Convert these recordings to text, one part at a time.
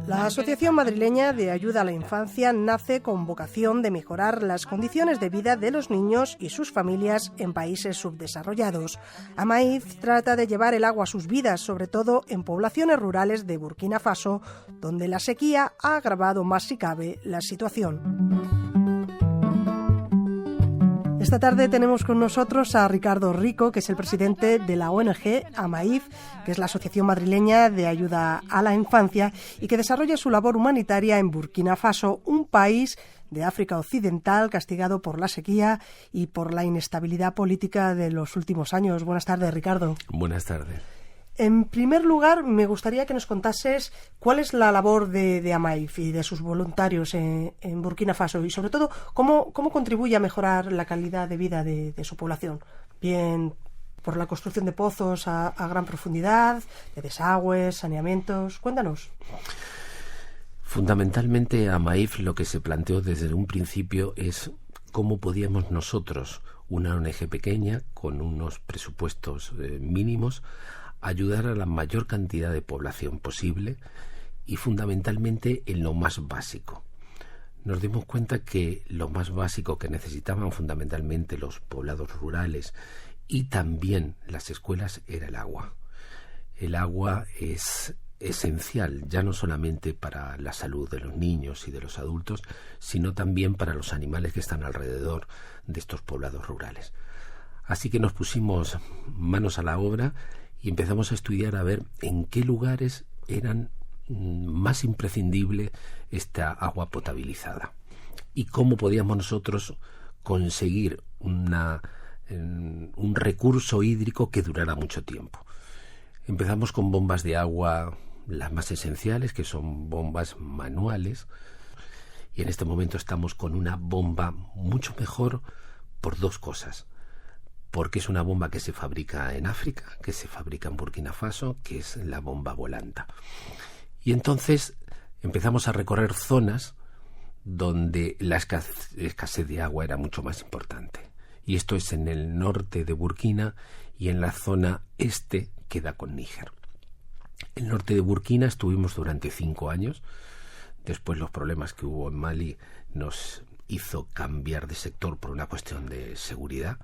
La Asociación Madrileña de Ayuda a la Infancia nace con vocación de mejorar las condiciones de vida de los niños y sus familias en países subdesarrollados. Amaïf trata de llevar el agua a sus vidas, sobre todo en poblaciones rurales de Burkina Faso, donde la sequía ha agravado más si cabe la situación. Esta tarde tenemos con nosotros a Ricardo Rico, que es el presidente de la ONG Amaïf, que es la Asociación Madrileña de Ayuda a la Infancia y que desarrolla su labor humanitaria en Burkina Faso, un país de África Occidental castigado por la sequía y por la inestabilidad política de los últimos años. Buenas tardes, Ricardo. Buenas tardes. En primer lugar, me gustaría que nos contases cuál es la labor de Amaïf y de sus voluntarios en Burkina Faso y, sobre todo, cómo contribuye a mejorar la calidad de vida de su población. Bien por la construcción de pozos a gran profundidad, de desagües, saneamientos. Cuéntanos. Fundamentalmente, Amaïf lo que se planteó desde un principio es cómo podíamos nosotros, una ONG pequeña, con unos presupuestos mínimos, ayudar a la mayor cantidad de población posible y fundamentalmente en lo más básico. Nos dimos cuenta que lo más básico que necesitaban fundamentalmente los poblados rurales y también las escuelas era el agua. El agua es esencial, ya no solamente para la salud de los niños y de los adultos, sino también para los animales que están alrededor de estos poblados rurales. Así que nos pusimos manos a la obra y empezamos a estudiar a ver en qué lugares eran más imprescindible esta agua potabilizada y cómo podíamos nosotros conseguir un recurso hídrico que durara mucho tiempo. Empezamos con bombas de agua, las más esenciales, que son bombas manuales, y en este momento estamos con una bomba mucho mejor por dos cosas. Porque es una bomba que se fabrica en África, que se fabrica en Burkina Faso, que es la bomba Volanta. Y entonces empezamos a recorrer zonas donde la escasez de agua era mucho más importante. Y esto es en el norte de Burkina y en la zona este que da con Níger. El norte de Burkina estuvimos durante 5 años. Después los problemas que hubo en Mali nos hizo cambiar de sector por una cuestión de seguridad.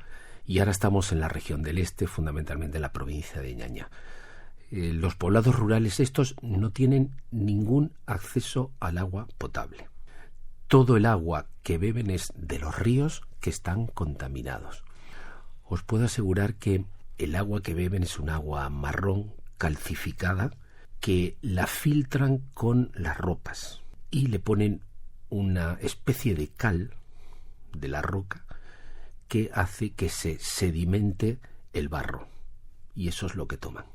Y ahora estamos en la región del este, fundamentalmente en la provincia de Ñaña. Los poblados rurales estos no tienen ningún acceso al agua potable. Todo el agua que beben es de los ríos que están contaminados. Os puedo asegurar que el agua que beben es un agua marrón, calcificada, que la filtran con las ropas y le ponen una especie de cal de la roca que hace que se sedimente el barro. Y eso es lo que toman.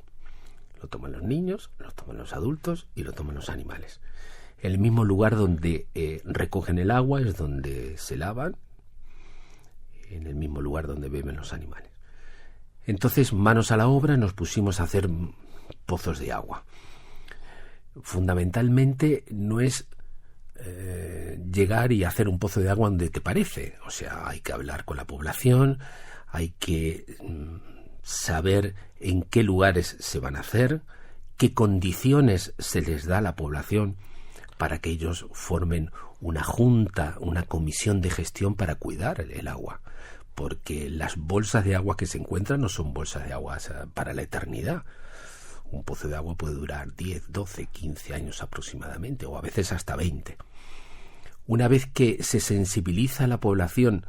Lo toman los niños, lo toman los adultos y lo toman los animales. El mismo lugar donde recogen el agua es donde se lavan, en el mismo lugar donde beben los animales. Entonces, manos a la obra, nos pusimos a hacer pozos de agua. Fundamentalmente no es llegar y hacer un pozo de agua donde te parece. O sea, hay que hablar con la población, hay que saber en qué lugares se van a hacer, qué condiciones se les da a la población para que ellos formen una junta, una comisión de gestión para cuidar el agua. Porque las bolsas de agua que se encuentran no son bolsas de agua para la eternidad. Un pozo de agua puede durar 10, 12, 15 años aproximadamente, o a veces hasta 20. Una vez que se sensibiliza a la población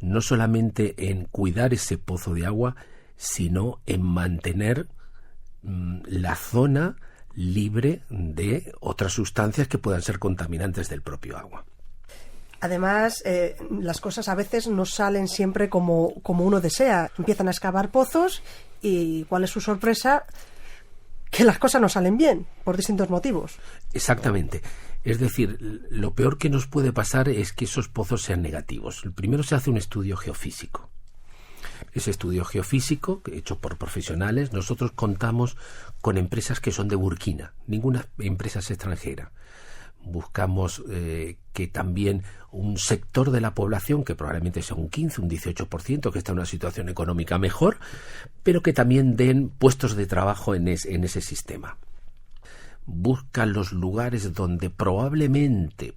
no solamente en cuidar ese pozo de agua, sino en mantener la zona libre de otras sustancias que puedan ser contaminantes del propio agua. Además, las cosas a veces no salen siempre como uno desea. Empiezan a excavar pozos y ¿cuál es su sorpresa? Que las cosas no salen bien, por distintos motivos. Exactamente. Es decir, lo peor que nos puede pasar es que esos pozos sean negativos. Primero se hace un estudio geofísico. Ese estudio geofísico, hecho por profesionales, nosotros contamos con empresas que son de Burkina, ninguna empresa es extranjera. buscamos que también un sector de la población, que probablemente sea un 15, un 18%, que está en una situación económica mejor, pero que también den puestos de trabajo en ese sistema. Busca los lugares donde probablemente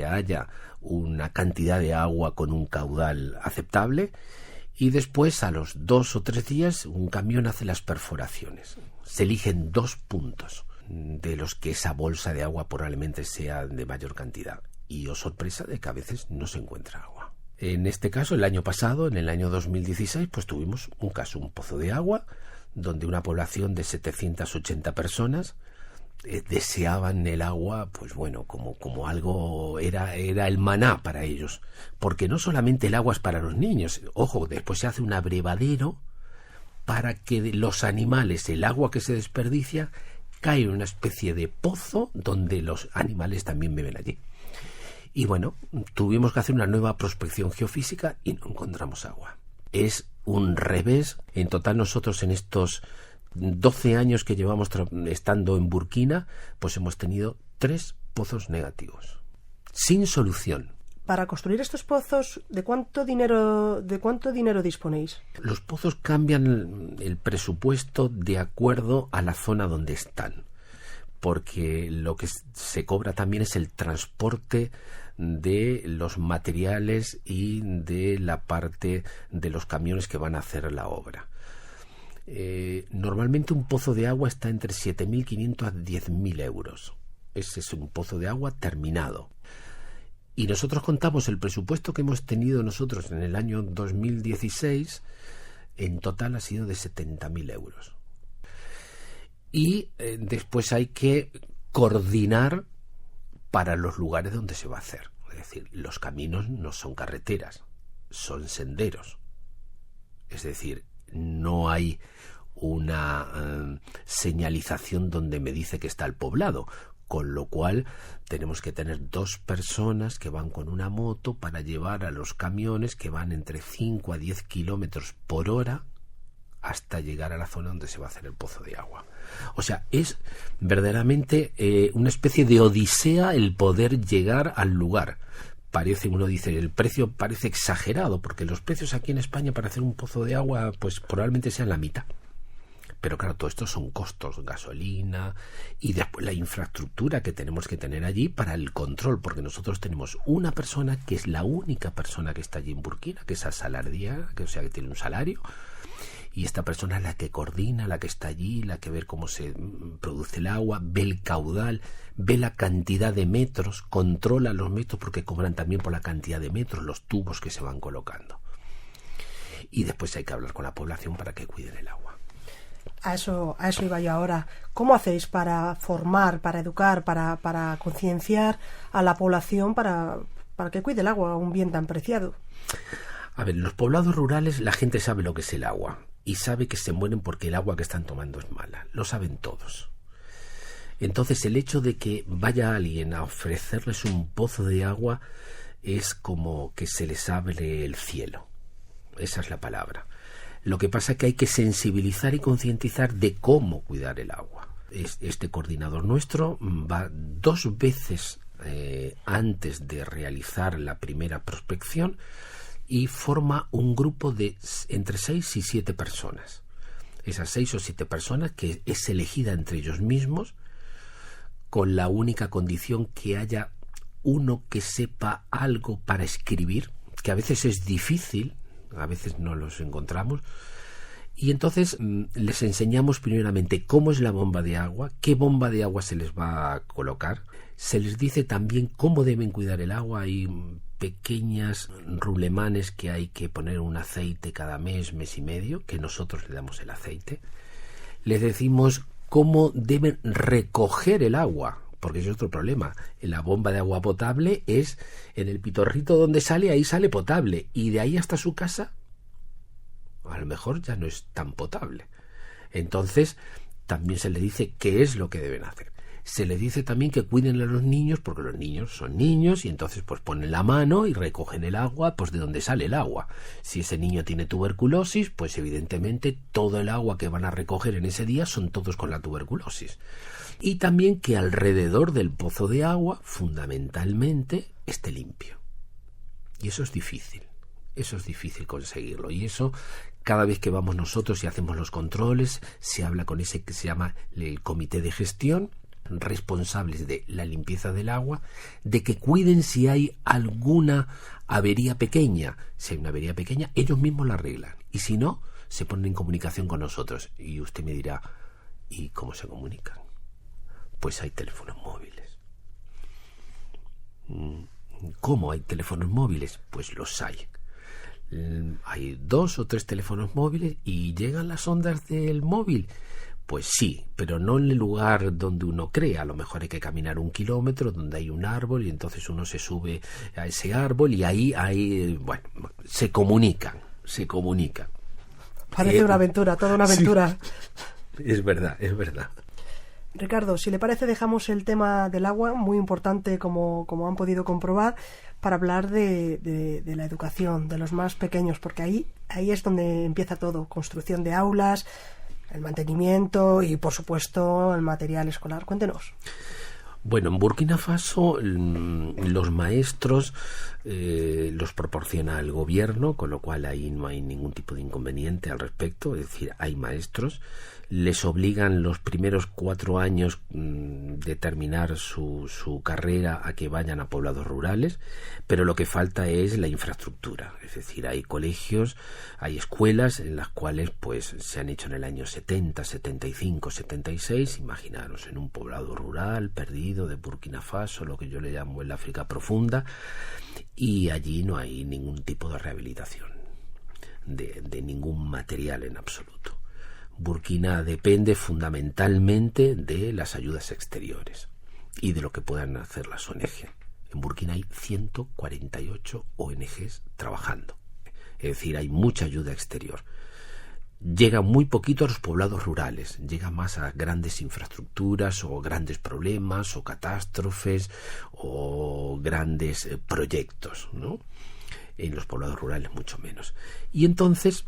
haya una cantidad de agua con un caudal aceptable, y después, a los 2 o 3 días, un camión hace las perforaciones. Se eligen 2 puntos de los que esa bolsa de agua probablemente sea de mayor cantidad. Y oh sorpresa de que a veces no se encuentra agua. En este caso, el año pasado, en el año 2016, pues tuvimos un caso, un pozo de agua, donde una población de 780 personas deseaban el agua, pues bueno, como algo era el maná para ellos, porque no solamente el agua es para los niños, ojo, después se hace un abrevadero para que los animales, el agua que se desperdicia, cae en una especie de pozo donde los animales también beben allí. Y bueno, tuvimos que hacer una nueva prospección geofísica y no encontramos agua. Es un revés. En total, nosotros en estos 12 años que llevamos estando en Burkina, pues hemos tenido 3 pozos negativos, sin solución. Para construir estos pozos, ¿de cuánto dinero disponéis? Los pozos cambian el presupuesto de acuerdo a la zona donde están, porque lo que se cobra también es el transporte de los materiales y de la parte de los camiones que van a hacer la obra. Normalmente un pozo de agua está entre 7.500 a 10.000 euros. Ese es un pozo de agua terminado. Y nosotros contamos el presupuesto que hemos tenido nosotros en el año 2016, en total ha sido de 70.000 euros. Y después hay que coordinar para los lugares donde se va a hacer. Es decir, los caminos no son carreteras, son senderos. Es decir, no hay una señalización donde me dice que está el poblado, con lo cual tenemos que tener 2 personas que van con una moto para llevar a los camiones que van entre 5 a 10 kilómetros por hora hasta llegar a la zona donde se va a hacer el pozo de agua. O sea, es verdaderamente una especie de odisea el poder llegar al lugar. Uno dice, el precio parece exagerado, porque los precios aquí en España para hacer un pozo de agua pues probablemente sean la mitad. Pero claro, todo esto son costos, gasolina y después la infraestructura que tenemos que tener allí para el control, porque nosotros tenemos una persona que es la única persona que está allí en Burkina, que es asalariada, que tiene un salario, y esta persona es la que coordina, la que está allí, la que ve cómo se produce el agua, ve el caudal, ve la cantidad de metros, controla los metros, porque cobran también por la cantidad de metros, los tubos que se van colocando. Y después hay que hablar con la población para que cuiden el agua. A eso iba yo ahora. ¿Cómo hacéis para formar, para educar, para concienciar a la población para que cuide el agua, un bien tan preciado? A ver, en los poblados rurales la gente sabe lo que es el agua y sabe que se mueren porque el agua que están tomando es mala. Lo saben todos. Entonces el hecho de que vaya alguien a ofrecerles un pozo de agua es como que se les abre el cielo. Esa es la palabra. Lo que pasa es que hay que sensibilizar y concientizar de cómo cuidar el agua. Este coordinador nuestro va 2 veces antes de realizar la primera prospección y forma un grupo de entre 6 y 7 personas. Esas 6 o 7 personas, que es elegida entre ellos mismos, con la única condición que haya uno que sepa algo para escribir, que a veces es difícil, a veces no los encontramos, y entonces les enseñamos primeramente cómo es la bomba de agua, qué bomba de agua se les va a colocar, se les dice también cómo deben cuidar el agua. Hay pequeñas rulemanes que hay que poner un aceite cada mes y medio, que nosotros le damos el aceite. Les decimos cómo deben recoger el agua, porque es otro problema. La bomba de agua potable es en el pitorrito donde sale, ahí sale potable, y de ahí hasta su casa a lo mejor ya no es tan potable. Entonces también se les dice qué es lo que deben hacer. Se le dice también que cuiden a los niños, porque los niños son niños y entonces pues ponen la mano y recogen el agua pues de donde sale el agua. Si ese niño tiene tuberculosis, pues evidentemente todo el agua que van a recoger en ese día son todos con la tuberculosis. Y también que alrededor del pozo de agua, fundamentalmente, esté limpio. Y eso es difícil conseguirlo. Y eso, cada vez que vamos nosotros y hacemos los controles, se habla con ese que se llama el comité de gestión, responsables de la limpieza del agua, de que cuiden si hay alguna avería pequeña. Si hay una avería pequeña, ellos mismos la arreglan. Y si no, se ponen en comunicación con nosotros. Y usted me dirá, ¿y cómo se comunican? Pues hay teléfonos móviles. ¿Cómo hay teléfonos móviles? Pues los hay. Hay 2 o 3 teléfonos móviles y llegan las ondas del móvil. Pues sí, pero no en el lugar donde uno cree. A lo mejor hay que caminar 1 kilómetro donde hay un árbol y entonces uno se sube a ese árbol y ahí se comunican. Parece una aventura, toda una aventura. Sí, es verdad. Ricardo, si le parece, dejamos el tema del agua, muy importante como han podido comprobar, para hablar de la educación, de los más pequeños, porque ahí es donde empieza todo, construcción de aulas, el mantenimiento y, por supuesto, el material escolar. Cuéntenos. Bueno, en Burkina Faso los maestros los proporciona el gobierno, con lo cual ahí no hay ningún tipo de inconveniente al respecto, es decir, hay maestros. Les obligan los primeros 4 años de terminar su carrera a que vayan a poblados rurales, pero lo que falta es la infraestructura, es decir, hay colegios, hay escuelas en las cuales pues se han hecho en el año 70, 75, 76, imaginaros, en un poblado rural perdido de Burkina Faso, lo que yo le llamo el África profunda, y allí no hay ningún tipo de rehabilitación de ningún material en absoluto. Burkina depende fundamentalmente de las ayudas exteriores y de lo que puedan hacer las ONG. En Burkina hay 148 ONGs trabajando, es decir, hay mucha ayuda exterior. Llega muy poquito a los poblados rurales, llega más a grandes infraestructuras o grandes problemas o catástrofes o grandes proyectos, ¿no? En los poblados rurales mucho menos. Y entonces,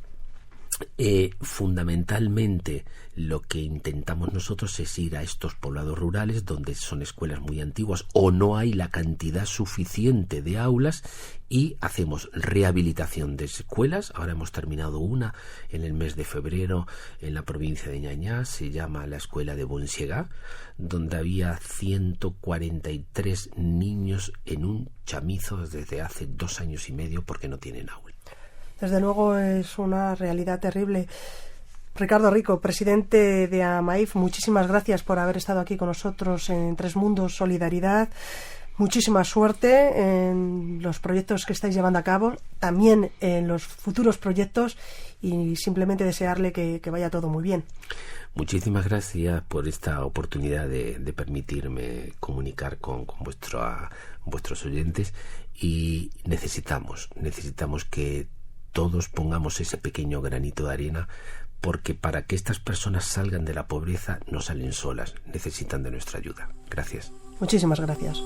fundamentalmente lo que intentamos nosotros es ir a estos poblados rurales donde son escuelas muy antiguas o no hay la cantidad suficiente de aulas y hacemos rehabilitación de escuelas. Ahora hemos terminado una en el mes de febrero en la provincia de Ñañá, se llama la escuela de Bonsiega, donde había 143 niños en un chamizo desde hace 2 años y medio porque no tienen aula. Desde luego es una realidad terrible. Ricardo Rico, presidente de AMAIF, muchísimas gracias por haber estado aquí con nosotros en Tres Mundos Solidaridad. Muchísima suerte en los proyectos que estáis llevando a cabo, también en los futuros proyectos, y simplemente desearle que vaya todo muy bien. Muchísimas gracias por esta oportunidad de permitirme comunicar con vuestros oyentes, y necesitamos que todos pongamos ese pequeño granito de arena, porque para que estas personas salgan de la pobreza no salen solas, necesitan de nuestra ayuda. Gracias. Muchísimas gracias.